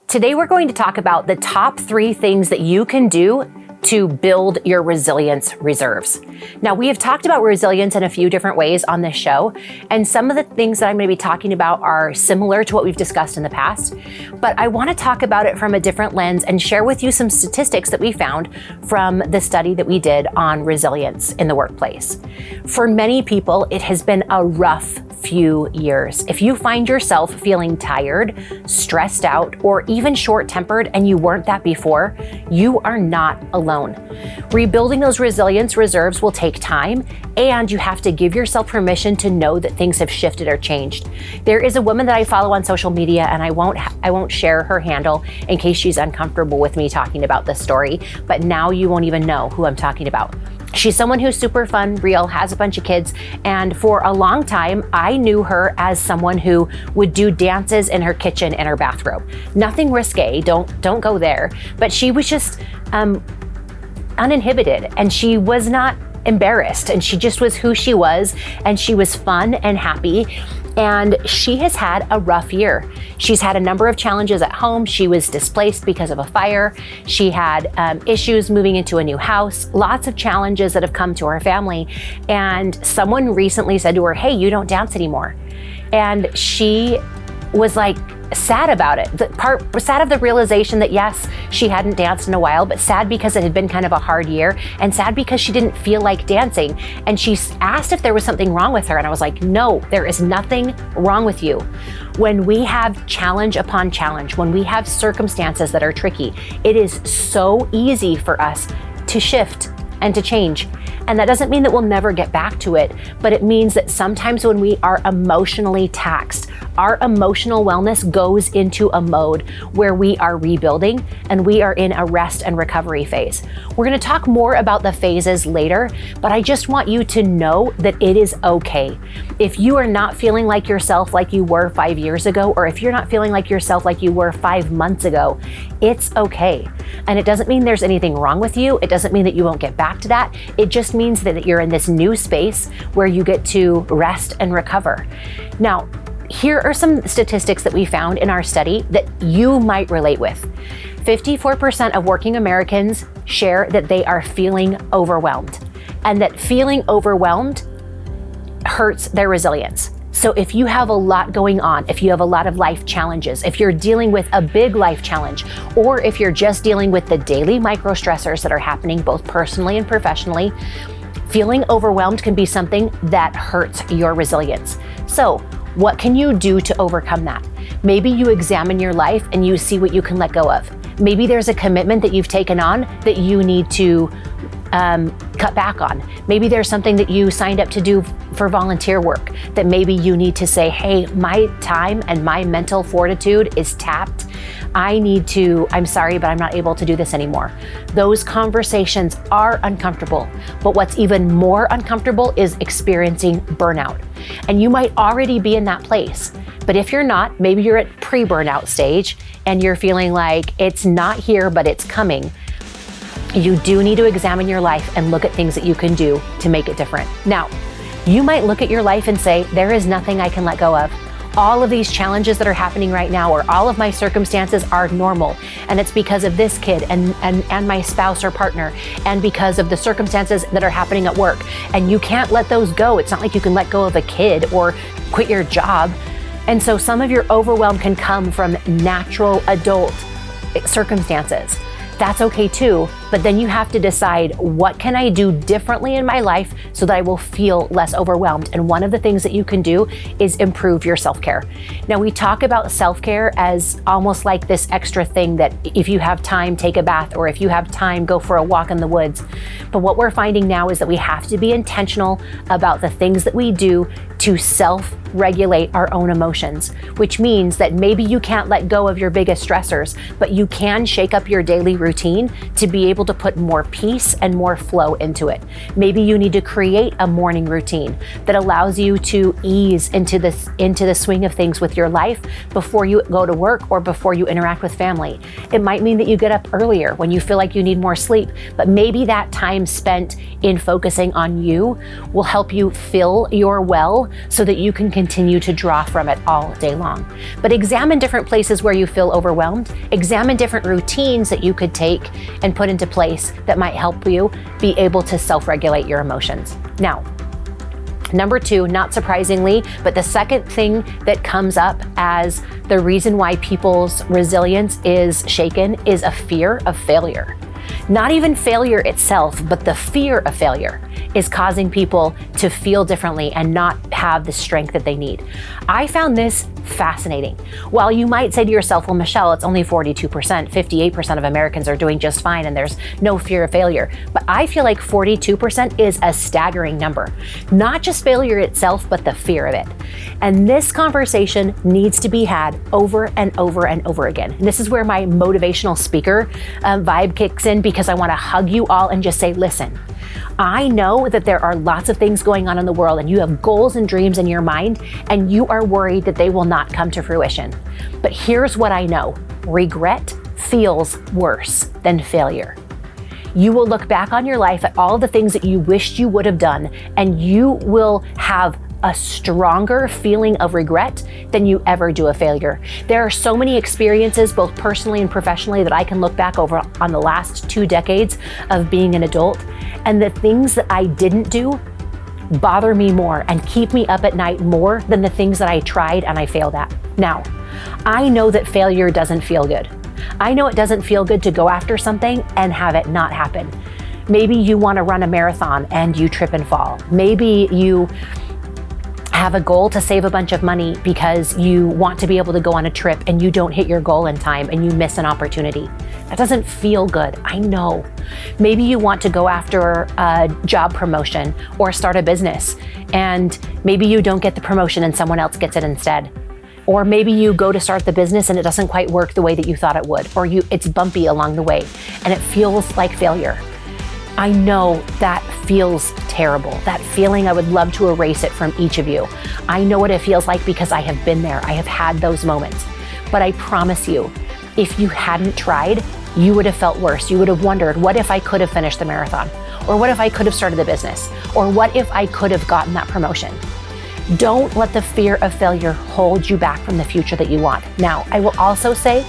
Today we're going to talk about the top 3 things that you can do to build your resilience reserves. Now, we have talked about resilience in a few different ways on this show, and some of the things that I'm going to be talking about are similar to what we've discussed in the past, but I want to talk about it from a different lens and share with you some statistics that we found from the study that we did on resilience in the workplace. For many people, it has been a rough few years. If you find yourself feeling tired, stressed out, or even short-tempered and you weren't that before, you are not alone. Rebuilding those resilience reserves will take time, and you have to give yourself permission to know that things have shifted or changed. There is a woman that I follow on social media, and I won't share her handle in case she's uncomfortable with me talking about this story, but now you won't even know who I'm talking about. She's someone who's super fun, real, has a bunch of kids, and for a long time, I knew her as someone who would do dances in her kitchen in her bathrobe. Nothing risque, don't go there, but she was just uninhibited, and she was not embarrassed, and she just was who she was, and she was fun and happy. And she has had a rough year. She's had a number of challenges at home. She was displaced because of a fire. She had issues moving into a new house, lots of challenges that have come to her family. And someone recently said to her, "Hey, you don't dance anymore." And she was like, sad about it. Sad of the realization that yes, she hadn't danced in a while, but sad because it had been kind of a hard year, and sad because she didn't feel like dancing. And she asked if there was something wrong with her. And I was like, no, there is nothing wrong with you. When we have challenge upon challenge, when we have circumstances that are tricky, it is so easy for us to shift and to change. And that doesn't mean that we'll never get back to it, but it means that sometimes when we are emotionally taxed, our emotional wellness goes into a mode where we are rebuilding and we are in a rest and recovery phase. We're going to talk more about the phases later, but I just want you to know that it is okay. If you are not feeling like yourself like you were 5 years ago, or if you're not feeling like yourself like you were 5 months ago, it's okay. And it doesn't mean there's anything wrong with you. It doesn't mean that you won't get back to that. It just means that you're in this new space where you get to rest and recover. Now, here are some statistics that we found in our study that you might relate with. 54% of working Americans share that they are feeling overwhelmed, and that feeling overwhelmed hurts their resilience. So if you have a lot going on, if you have a lot of life challenges, if you're dealing with a big life challenge, or if you're just dealing with the daily micro stressors that are happening both personally and professionally, feeling overwhelmed can be something that hurts your resilience. So what can you do to overcome that? Maybe you examine your life and you see what you can let go of. Maybe there's a commitment that you've taken on that you need to cut back on. Maybe there's something that you signed up to do for volunteer work that maybe you need to say, hey, my time and my mental fortitude is tapped. I'm sorry, but I'm not able to do this anymore. Those conversations are uncomfortable, but what's even more uncomfortable is experiencing burnout. And you might already be in that place, but if you're not, maybe you're at pre-burnout stage and you're feeling like it's not here, but it's coming. You do need to examine your life and look at things that you can do to make it different. Now, you might look at your life and say, there is nothing I can let go of. All of these challenges that are happening right now, or all of my circumstances are normal. And it's because of this kid and my spouse or partner, and because of the circumstances that are happening at work. And you can't let those go. It's not like you can let go of a kid or quit your job. And so some of your overwhelm can come from natural adult circumstances. That's okay too, but then you have to decide, what can I do differently in my life so that I will feel less overwhelmed? And one of the things that you can do is improve your self-care. Now, we talk about self-care as almost like this extra thing that if you have time, take a bath, or if you have time, go for a walk in the woods. But what we're finding now is that we have to be intentional about the things that we do to self-regulate our own emotions, which means that maybe you can't let go of your biggest stressors, but you can shake up your daily routine to be able able to put more peace and more flow into it. Maybe you need to create a morning routine that allows you to ease into the swing of things with your life before you go to work or before you interact with family. It might mean that you get up earlier when you feel like you need more sleep, but maybe that time spent in focusing on you will help you fill your well so that you can continue to draw from it all day long. But examine different places where you feel overwhelmed. Examine different routines that you could take and put into place that might help you be able to self-regulate your emotions. Now, number 2, not surprisingly, but the second thing that comes up as the reason why people's resilience is shaken is a fear of failure. Not even failure itself, but the fear of failure is causing people to feel differently and not have the strength that they need. I found this fascinating. While you might say to yourself, well, Michelle, it's only 42%, 58% of Americans are doing just fine and there's no fear of failure. But I feel like 42% is a staggering number. Not just failure itself, but the fear of it. And this conversation needs to be had over and over and over again. And this is where my motivational speaker vibe kicks in, because I want to hug you all and just say, listen, I know that there are lots of things going on in the world and you have goals and dreams in your mind and you are worried that they will not come to fruition. But here's what I know. Regret feels worse than failure. You will look back on your life at all the things that you wished you would have done, and you will have a stronger feeling of regret than you ever do a failure. There are so many experiences, both personally and professionally, that I can look back over on the last 2 decades of being an adult, and the things that I didn't do bother me more and keep me up at night more than the things that I tried and I failed at. Now, I know that failure doesn't feel good. I know it doesn't feel good to go after something and have it not happen. Maybe you want to run a marathon and you trip and fall. Maybe you have a goal to save a bunch of money because you want to be able to go on a trip and you don't hit your goal in time and you miss an opportunity. That doesn't feel good, I know. Maybe you want to go after a job promotion or start a business, and maybe you don't get the promotion and someone else gets it instead. Or maybe you go to start the business and it doesn't quite work the way that you thought it would, or it's bumpy along the way and it feels like failure. I know that feels terrible. That feeling, I would love to erase it from each of you. I know what it feels like because I have been there. I have had those moments. But I promise you, if you hadn't tried, you would have felt worse. You would have wondered, what if I could have finished the marathon? Or what if I could have started the business? Or what if I could have gotten that promotion? Don't let the fear of failure hold you back from the future that you want. Now, I will also say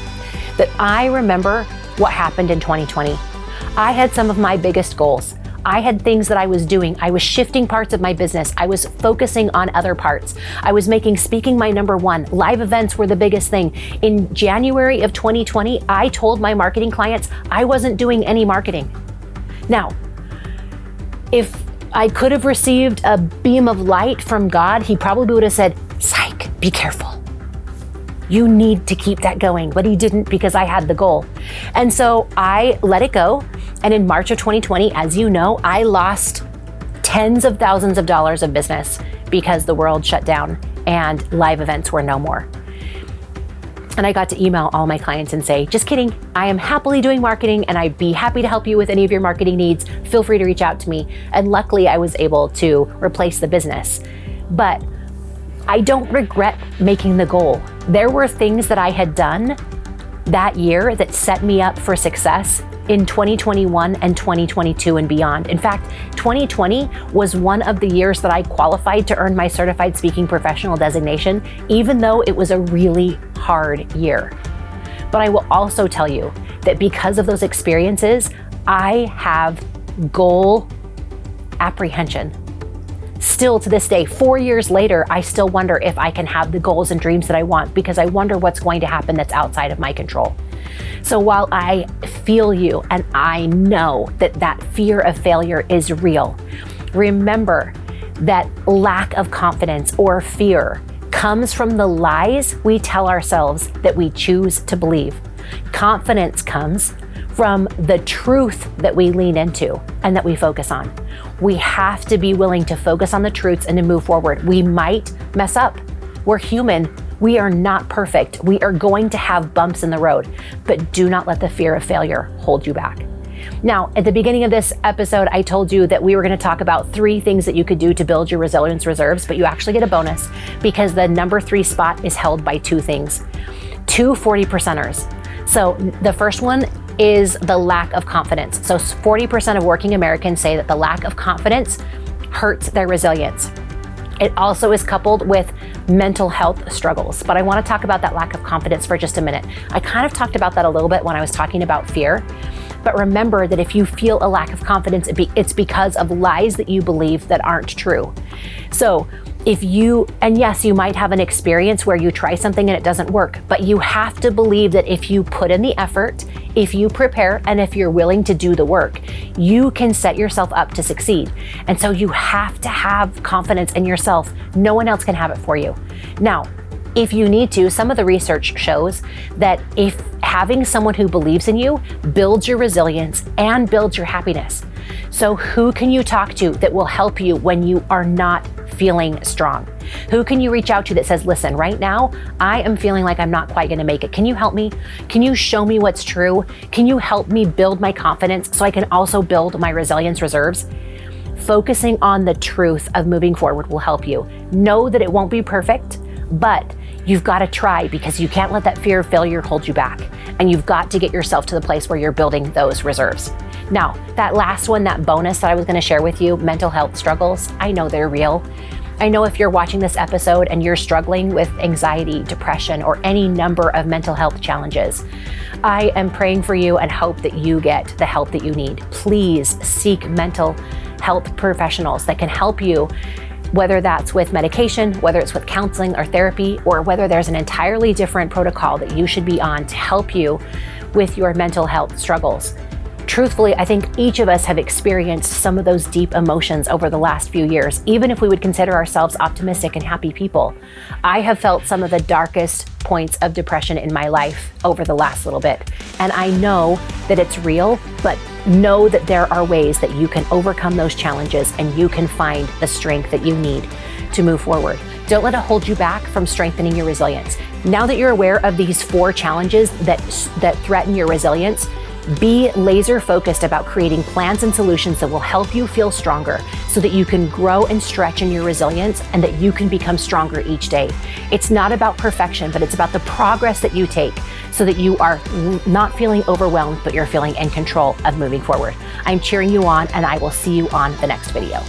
that I remember what happened in 2020. I had some of my biggest goals. I had things that I was doing. I was shifting parts of my business. I was focusing on other parts. I was making speaking my number 1. Live events were the biggest thing. In January of 2020, I told my marketing clients I wasn't doing any marketing. Now, if I could have received a beam of light from God, he probably would have said, psych, be careful. You need to keep that going. But he didn't, because I had the goal. And so I let it go. And in March of 2020, as you know, I lost tens of thousands of dollars of business because the world shut down and live events were no more. And I got to email all my clients and say, just kidding, I am happily doing marketing and I'd be happy to help you with any of your marketing needs. Feel free to reach out to me. And luckily I was able to replace the business. But I don't regret making the goal. There were things that I had done that year that set me up for success in 2021 and 2022 and beyond. In fact, 2020 was one of the years that I qualified to earn my certified speaking professional designation, even though it was a really hard year. But I will also tell you that because of those experiences, I have goal apprehension. Still to this day, 4 years later, I still wonder if I can have the goals and dreams that I want, because I wonder what's going to happen that's outside of my control. So while I feel you and I know that that fear of failure is real, remember that lack of confidence or fear comes from the lies we tell ourselves that we choose to believe. Confidence comes from the truth that we lean into and that we focus on. We have to be willing to focus on the truths and to move forward. We might mess up. We're human. We are not perfect. We are going to have bumps in the road, but do not let the fear of failure hold you back. Now, at the beginning of this episode, I told you that we were going to talk about 3 things that you could do to build your resilience reserves, but you actually get a bonus because the number 3 spot is held by 2 things, 2 40%ers. So the first one is the lack of confidence. So 40% of working Americans say that the lack of confidence hurts their resilience. It also is coupled with mental health struggles. But I want to talk about that lack of confidence for just a minute. I kind of talked about that a little bit when I was talking about fear. But remember that if you feel a lack of confidence, it's because of lies that you believe that aren't true. So yes, you might have an experience where you try something and it doesn't work, but you have to believe that if you put in the effort, if you prepare, and if you're willing to do the work, you can set yourself up to succeed. And so you have to have confidence in yourself. No one else can have it for you. Now, if you need to, some of the research shows that if having someone who believes in you builds your resilience and builds your happiness. So who can you talk to that will help you when you are not feeling strong? Who can you reach out to that says, listen, right now, I am feeling like I'm not quite going to make it. Can you help me? Can you show me what's true? Can you help me build my confidence so I can also build my resilience reserves? Focusing on the truth of moving forward will help you. Know that it won't be perfect, but you've got to try because you can't let that fear of failure hold you back. And you've got to get yourself to the place where you're building those reserves. Now, that last one, that bonus that I was going to share with you, mental health struggles, I know they're real. I know if you're watching this episode and you're struggling with anxiety, depression, or any number of mental health challenges, I am praying for you and hope that you get the help that you need. Please seek mental health professionals that can help you, whether that's with medication, whether it's with counseling or therapy, or whether there's an entirely different protocol that you should be on to help you with your mental health struggles. Truthfully, I think each of us have experienced some of those deep emotions over the last few years, even if we would consider ourselves optimistic and happy people. I have felt some of the darkest points of depression in my life over the last little bit. And I know that it's real, but know that there are ways that you can overcome those challenges and you can find the strength that you need to move forward. Don't let it hold you back from strengthening your resilience. Now that you're aware of these 4 challenges that threaten your resilience, be laser focused about creating plans and solutions that will help you feel stronger so that you can grow and stretch in your resilience and that you can become stronger each day. It's not about perfection, but it's about the progress that you take so that you are not feeling overwhelmed, but you're feeling in control of moving forward. I'm cheering you on, and I will see you on the next video.